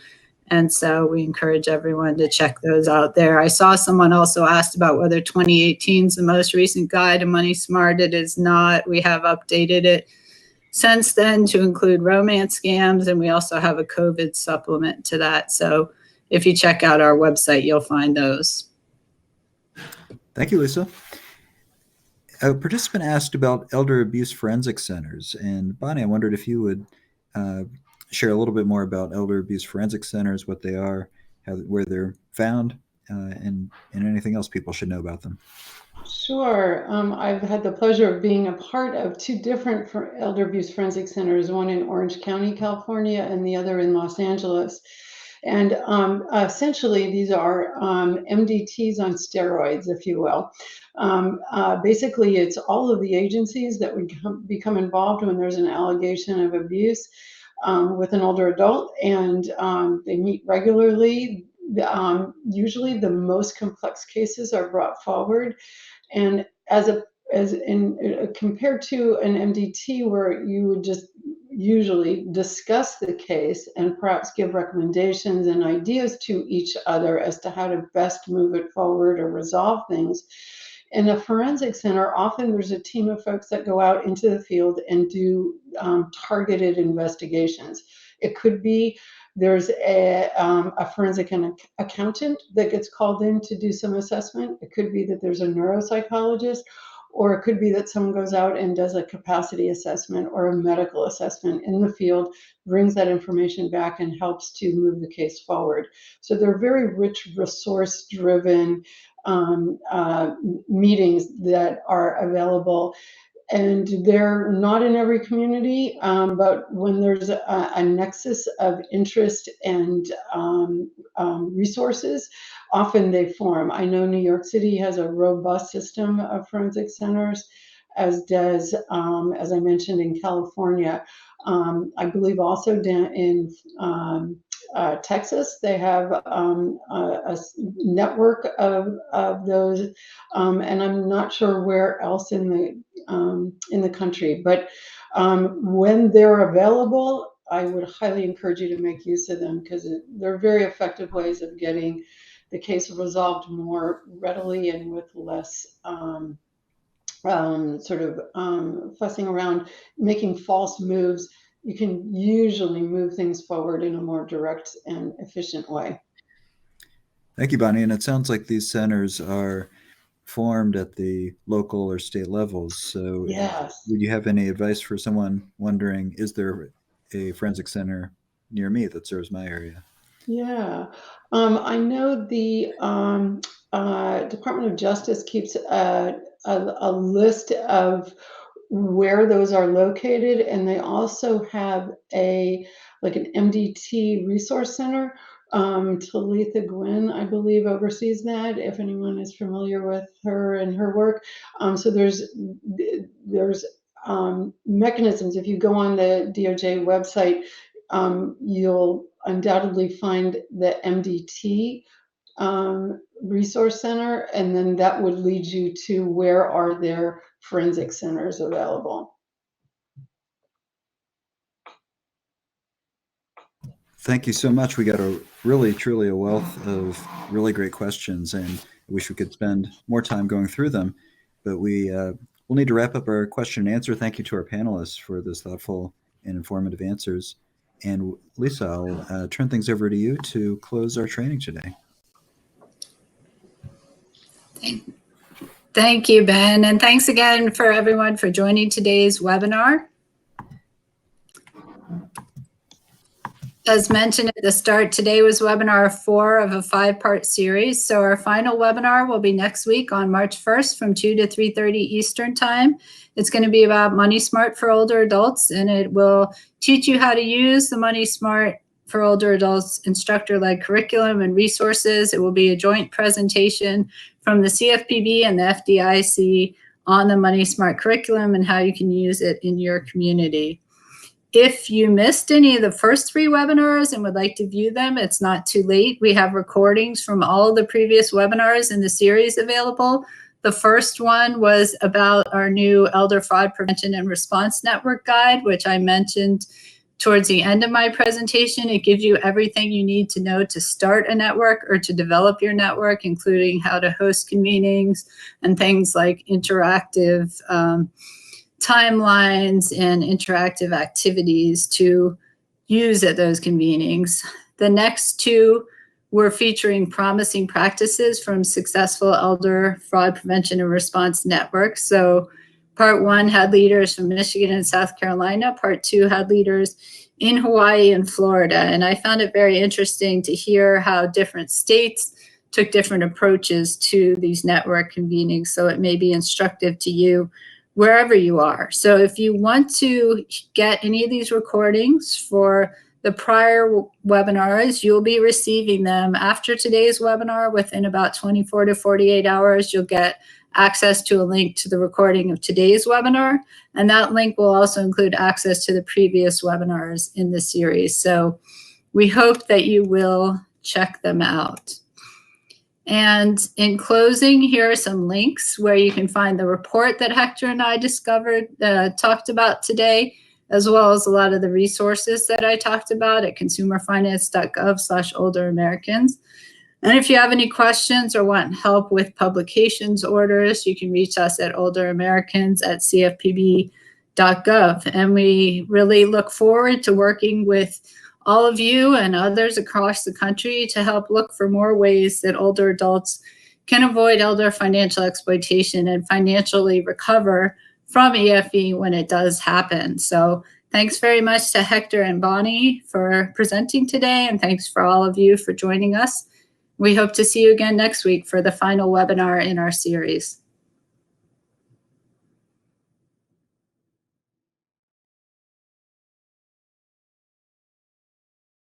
[SPEAKER 2] And so we encourage everyone to check those out there. I saw someone also asked about whether 2018 is the most recent guide to Money Smart. It is not. We have updated it since then to include romance scams, and we also have a COVID supplement to that. So if you check out our website, you'll find those.
[SPEAKER 1] Thank you, Lisa. A participant asked about elder abuse forensic centers. And Bonnie, I wondered if you would share a little bit more about elder abuse forensic centers, what they are, where they're found, and anything else people should know about them.
[SPEAKER 4] Sure. I've had the pleasure of being a part of two different elder abuse forensic centers, one in Orange County, California, and the other in Los Angeles. And essentially, these are MDTs on steroids, if you will. Basically, it's all of the agencies that would become involved when there's an allegation of abuse with an older adult, and they meet regularly. Usually, the most complex cases are brought forward, and compared to an MDT where you would just usually discuss the case and perhaps give recommendations and ideas to each other as to how to best move it forward or resolve things. In a forensic center, often there's a team of folks that go out into the field and do targeted investigations. It could be there's a forensic accountant that gets called in to do some assessment. It could be that there's a neuropsychologist, or it could be that someone goes out and does a capacity assessment or a medical assessment in the field, brings that information back and helps to move the case forward. So they're very rich, resource-driven meetings that are available. And they're not in every community, but when there's a nexus of interest and resources, often they form. I know New York City has a robust system of forensic centers, as does, as I mentioned, in California. I believe also down in Texas, they have a network of those, and I'm not sure where else in the country. But when they're available, I would highly encourage you to make use of them, because they're very effective ways of getting the case resolved more readily and with less fussing around, making false moves. You can usually move things forward in a more direct and efficient way.
[SPEAKER 1] Thank you, Bonnie. And it sounds like these centers are formed at the local or state levels. So
[SPEAKER 4] yes.
[SPEAKER 1] Would you have any advice for someone wondering, is there a forensic center near me that serves my area?
[SPEAKER 4] Yeah. I know the Department of Justice keeps a list of where those are located, and they also have an MDT resource center. Talitha Gwynn, I believe, oversees that, if anyone is familiar with her and her work. So there's mechanisms. If you go on the DOJ website, you'll undoubtedly find the MDT resource center, and then that would lead you to where are there forensic centers available.
[SPEAKER 1] Thank you so much. We got truly a wealth of really great questions, and I wish we could spend more time going through them, but we'll need to wrap up our question and answer. Thank you to our panelists for this thoughtful and informative answers. And Lisa, I'll turn things over to you to close our training today.
[SPEAKER 2] Thank you, Ben. And thanks again for everyone for joining today's webinar. As mentioned at the start, today was webinar 4 of a 5-part series. So our final webinar will be next week on March 1st from 2 to 3:30 Eastern Time. It's going to be about Money Smart for older adults, and it will teach you how to use the Money Smart for older adults instructor-led curriculum and resources. It will be a joint presentation from the CFPB and the FDIC on the Money Smart curriculum and how you can use it in your community. If you missed any of the first 3 webinars and would like to view them, it's not too late. We have recordings from all of the previous webinars in the series available. The first one was about our new Elder Fraud Prevention and Response Network Guide, which I mentioned towards the end of my presentation. It gives you everything you need to know to start a network or to develop your network, including how to host convenings and things like interactive timelines and interactive activities to use at those convenings. The next two were featuring promising practices from successful elder fraud prevention and response networks. So part one had leaders from Michigan and South Carolina. Part two had leaders in Hawaii and Florida. And I found it very interesting to hear how different states took different approaches to these network convenings. So it may be instructive to you wherever you are. So if you want to get any of these recordings for the prior webinars, you'll be receiving them after today's webinar. Within about 24 to 48 hours, you'll get access to a link to the recording of today's webinar. And that link will also include access to the previous webinars in the series. So we hope that you will check them out. And in closing, here are some links where you can find the report that Hector and I talked about today, as well as a lot of the resources that I talked about at consumerfinance.gov/older-Americans. And if you have any questions or want help with publications orders, you can reach us at older-americans@cfpb.gov. And we really look forward to working with all of you and others across the country to help look for more ways that older adults can avoid elder financial exploitation and financially recover from EFE when it does happen. So thanks very much to Hector and Bonnie for presenting today, and thanks for all of you for joining us. We hope to see you again next week for the final webinar in our series.